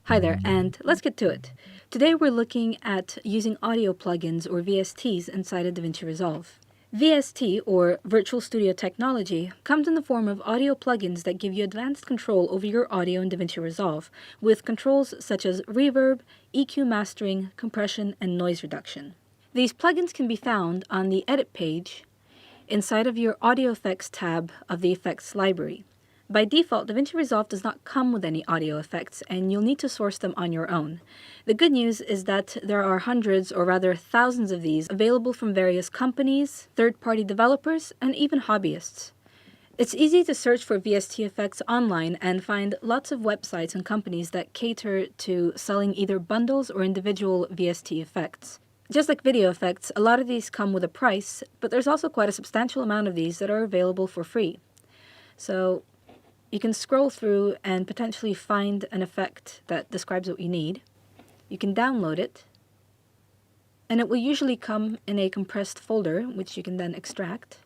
Hi there, and let's get to it. Today we're looking at using audio plugins or VSTs inside of Davinci Resolve. VST, or Virtual Studio Technology, comes in the form of audio plugins that give you advanced control over your audio in Davinci Resolve, with controls such as reverb, EQ mastering, compression, and noise reduction. These plugins can be found on the Edit page inside of your Audio Effects tab of the Effects library. By default, Davinci Resolve does not come with any audio effects, and you'll need to source them on your own. The good news is that there are hundreds, or rather thousands of these, available from various companies, third-party developers, and even hobbyists. It's easy to search for VST effects online and find lots of websites and companies that cater to selling either bundles or individual VST effects. Just like video effects, a lot of these come with a price, but there's also quite a substantial amount of these that are available for free. So you can scroll through and potentially find an effect that describes what you need. You can download it, and it will usually come in a compressed folder, which you can then extract.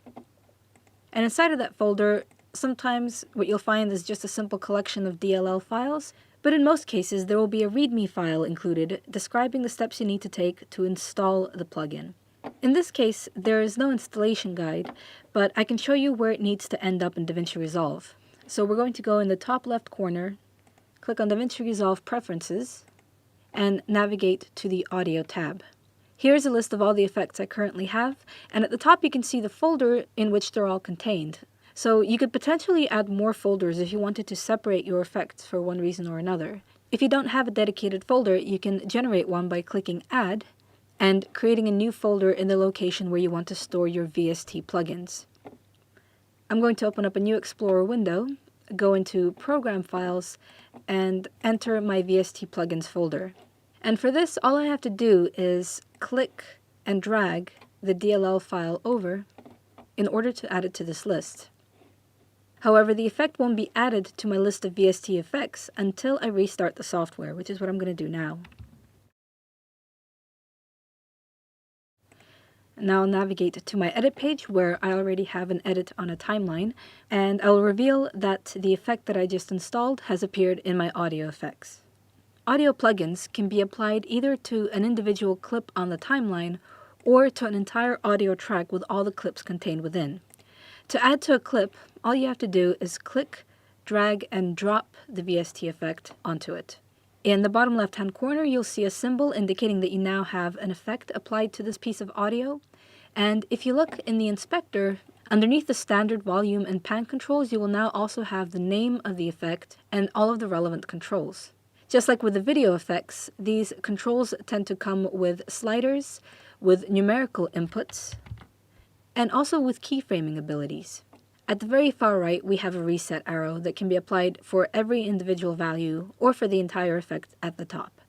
And inside of that folder, sometimes what you'll find is just a simple collection of DLL files, but in most cases there will be a README file included describing the steps you need to take to install the plugin. In this case, there is no installation guide, but I can show you where it needs to end up in Davinci Resolve. So we're going to go in the top left corner, click on Davinci Resolve Preferences, and navigate to the Audio tab. Here's a list of all the effects I currently have, and at the top you can see the folder in which they're all contained. So you could potentially add more folders if you wanted to separate your effects for one reason or another. If you don't have a dedicated folder, you can generate one by clicking Add, and creating a new folder in the location where you want to store your VST plugins. I'm going to open up a new Explorer window, go into Program Files, and enter my VST plugins folder. And for this, all I have to do is click and drag the DLL file over in order to add it to this list. However, the effect won't be added to my list of VST effects until I restart the software, which is what I'm going to do now. Now I'll navigate to my edit page where I already have an edit on a timeline, and I'll reveal that the effect that I just installed has appeared in my audio effects. Audio plugins can be applied either to an individual clip on the timeline or to an entire audio track with all the clips contained within. To add to a clip, all you have to do is click, drag, and drop the VST effect onto it. In the bottom left-hand corner, you'll see a symbol indicating that you now have an effect applied to this piece of audio. And if you look in the inspector, underneath the standard volume and pan controls, you will now also have the name of the effect and all of the relevant controls. Just like with the video effects, these controls tend to come with sliders, with numerical inputs, and also with keyframing abilities. At the very far right, we have a reset arrow that can be applied for every individual value or for the entire effect at the top.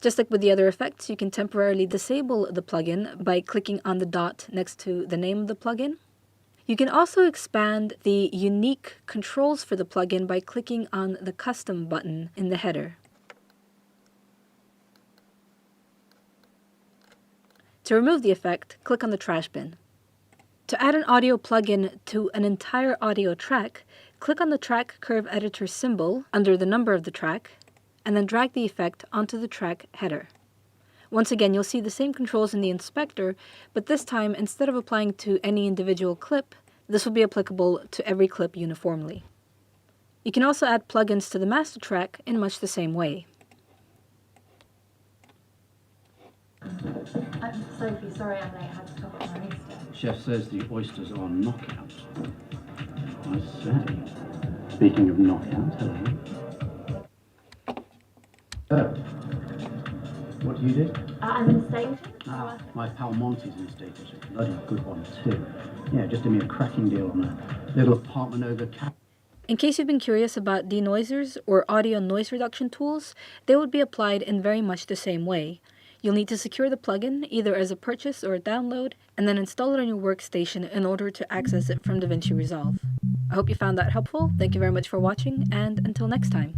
Just like with the other effects, you can temporarily disable the plugin by clicking on the dot next to the name of the plugin. You can also expand the unique controls for the plugin by clicking on the Custom button in the header. To remove the effect, click on the trash bin. To add an audio plugin to an entire audio track, click on the Track Curve Editor symbol under the number of the track, and then drag the effect onto the track header. Once again, you'll see the same controls in the inspector, but this time, instead of applying to any individual clip, this will be applicable to every clip uniformly. You can also add plugins to the master track in much the same way. I'm Sophie, sorry I'm late, I had to top up my oyster. Chef says the oysters are knockout. I say. Speaking of knockout, hello. Oh. What do you do? I'm an estate agent. My pal Monty's an estate agent. Bloody good one too. Yeah, just did me a cracking deal on a little apartment over Cap. In case you've been curious about denoisers or audio noise reduction tools, they would be applied in very much the same way. You'll need to secure the plugin, either as a purchase or a download, and then install it on your workstation in order to access it from Davinci Resolve. I hope you found that helpful. Thank you very much for watching, and until next time.